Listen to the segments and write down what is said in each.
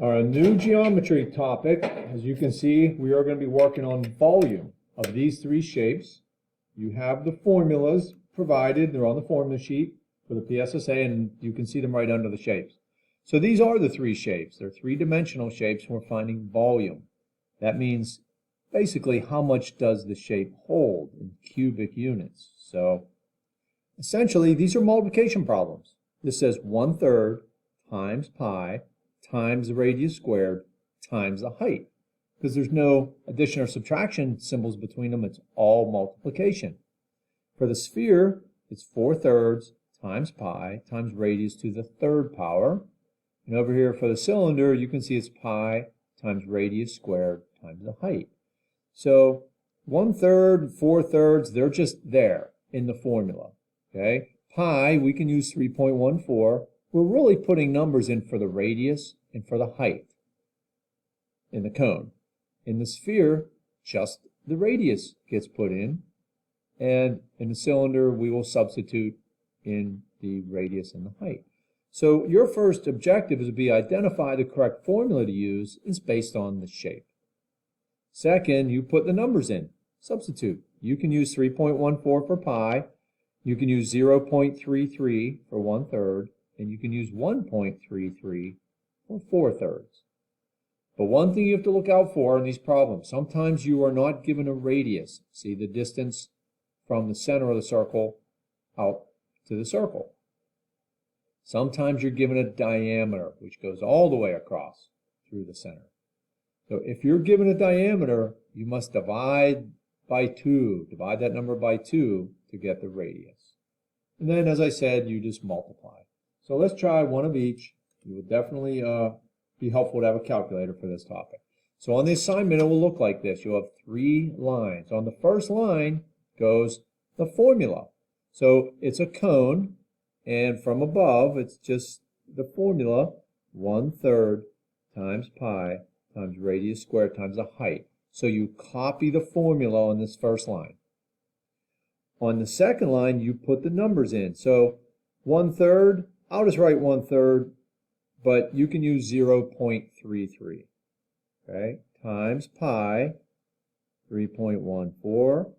Our new geometry topic, as you can see, we are going to be working on volume of these three shapes. You have the formulas provided, they're on the formula sheet for the PSSA, and you can see them right under the shapes. So these are the three shapes. They're three-dimensional shapes, and we're finding volume. That means basically how much does the shape hold in cubic units. So essentially, these are multiplication problems. This says 1/3 times pi times the radius squared times the height. Because there's no addition or subtraction symbols between them, it's all multiplication. For the sphere, it's 4/3 times pi times radius to the third power. And over here for the cylinder, you can see it's pi times radius squared times the height. So 1/3 and 4/3, they're just there in the formula. Okay? Pi, we can use 3.14. We're really putting numbers in for the radius and for the height in the cone. In the sphere, just the radius gets put in, and in the cylinder, we will substitute in the radius and the height. So your first objective is to be identify the correct formula to use is based on the shape. Second, you put the numbers in. Substitute. You can use 3.14 for pi, you can use 0.33 for 1/3, and you can use 1.33 for 4/3. But one thing you have to look out for in these problems, sometimes you are not given a radius. See the distance from the center of the circle out to the circle. Sometimes you're given a diameter, which goes all the way across through the center. So if you're given a diameter, you must divide by 2. Divide that number by 2 to get the radius. And then, as I said, you just multiply. So let's try one of each. It would definitely be helpful to have a calculator for this topic. So on the assignment, it will look like this. You'll have 3 lines. On the first line goes the formula. So it's a cone, and from above, it's just the formula, 1/3 times pi times radius squared times the height. So you copy the formula on this first line. On the second line, you put the numbers in. So 1/3, I'll just write 1/3, but you can use 0.33, okay, times pi, 3.14,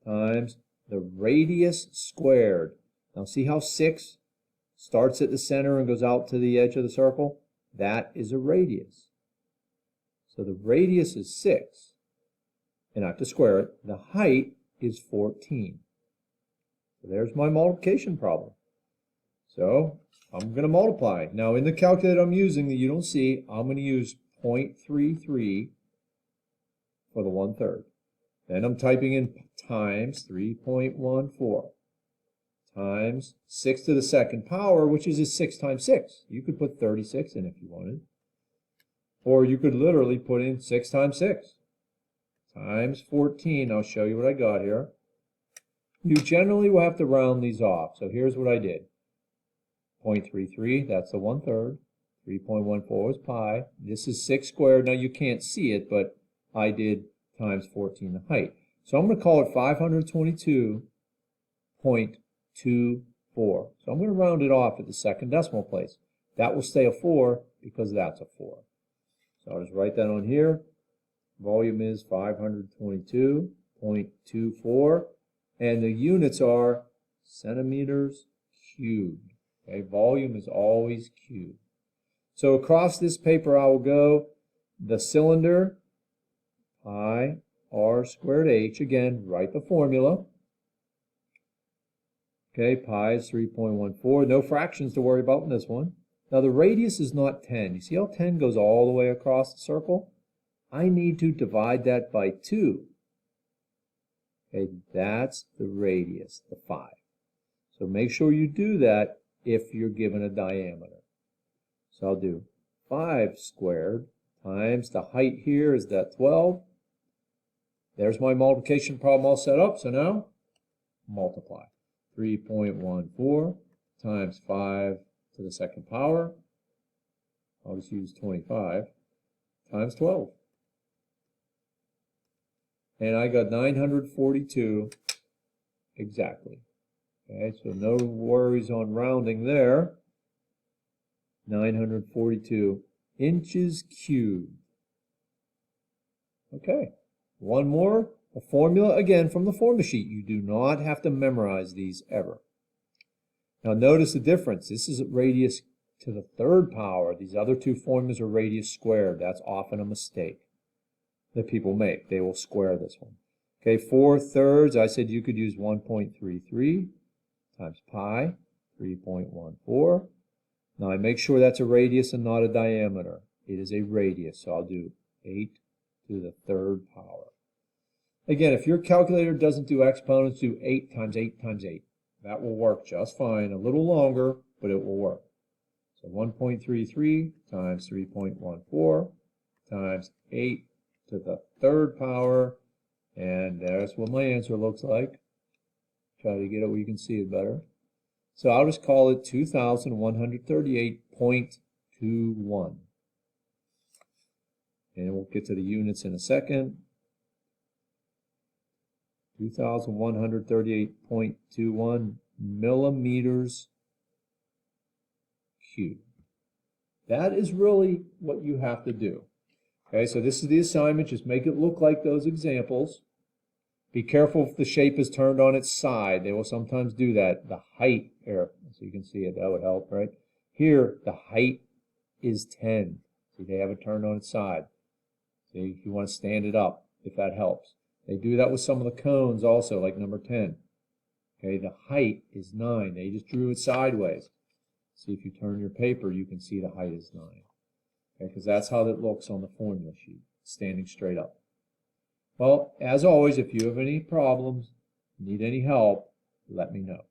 times the radius squared. Now see how 6 starts at the center and goes out to the edge of the circle? That is a radius. So the radius is 6, and I have to square it. The height is 14. So there's my multiplication problem. So I'm going to multiply. Now in the calculator I'm using that you don't see, I'm going to use 0.33 for the 1/3. Then I'm typing in times 3.14 times 6 to the second power, which is 6 times 6. You could put 36 in if you wanted. Or you could literally put in 6 times 6 times 14. I'll show you what I got here. You generally will have to round these off. So here's what I did. 0.33, that's the 1/3. 3.14 is pi. This is 6 squared. Now you can't see it, but I did times 14 the height. So I'm going to call it 522.24. So I'm going to round it off at the second decimal place. That will stay a 4 because that's a 4. So I'll just write that on here. Volume is 522.24. And the units are centimeters cubed. Okay, volume is always cubed. So across this paper I will go the cylinder, pi r squared h. Again, write the formula. Okay, pi is 3.14. No fractions to worry about in this one. Now the radius is not 10. You see how 10 goes all the way across the circle? I need to divide that by 2. Okay, that's the radius, the 5. So make sure you do that if you're given a diameter. So I'll do 5 squared times the height here is that 12. There's my multiplication problem all set up. So now multiply. 3.14 times 5 to the second power. I'll just use 25 times 12. And I got 942 exactly. Okay, so no worries on rounding there. 942 inches cubed. Okay, one more. A formula, again, from the formula sheet. You do not have to memorize these ever. Now notice the difference. This is radius to the third power. These other two formulas are radius squared. That's often a mistake that people make. They will square this one. Okay, 4/3, I said you could use 1.33 times pi, 3.14. Now I make sure that's a radius and not a diameter. It is a radius, so I'll do 8 to the third power. Again, if your calculator doesn't do exponents, do 8 times 8 times 8. That will work just fine. A little longer, but it will work. So 1.33 times 3.14 times 8 to the third power. And there's what my answer looks like. Try to get it where you can see it better. So I'll just call it 2,138.21. And we'll get to the units in a second. 2,138.21 millimeters cubed. That is really what you have to do. Okay, so this is the assignment. Just make it look like those examples. Be careful if the shape is turned on its side. They will sometimes do that. The height here, so you can see it, that would help, right? Here, the height is 10. See, they have it turned on its side. See, if you want to stand it up, if that helps. They do that with some of the cones also, like number 10. Okay, the height is 9. They just drew it sideways. See, if you turn your paper, you can see the height is 9. Okay, because that's how it looks on the formula sheet, standing straight up. Well, as always, if you have any problems, need any help, let me know.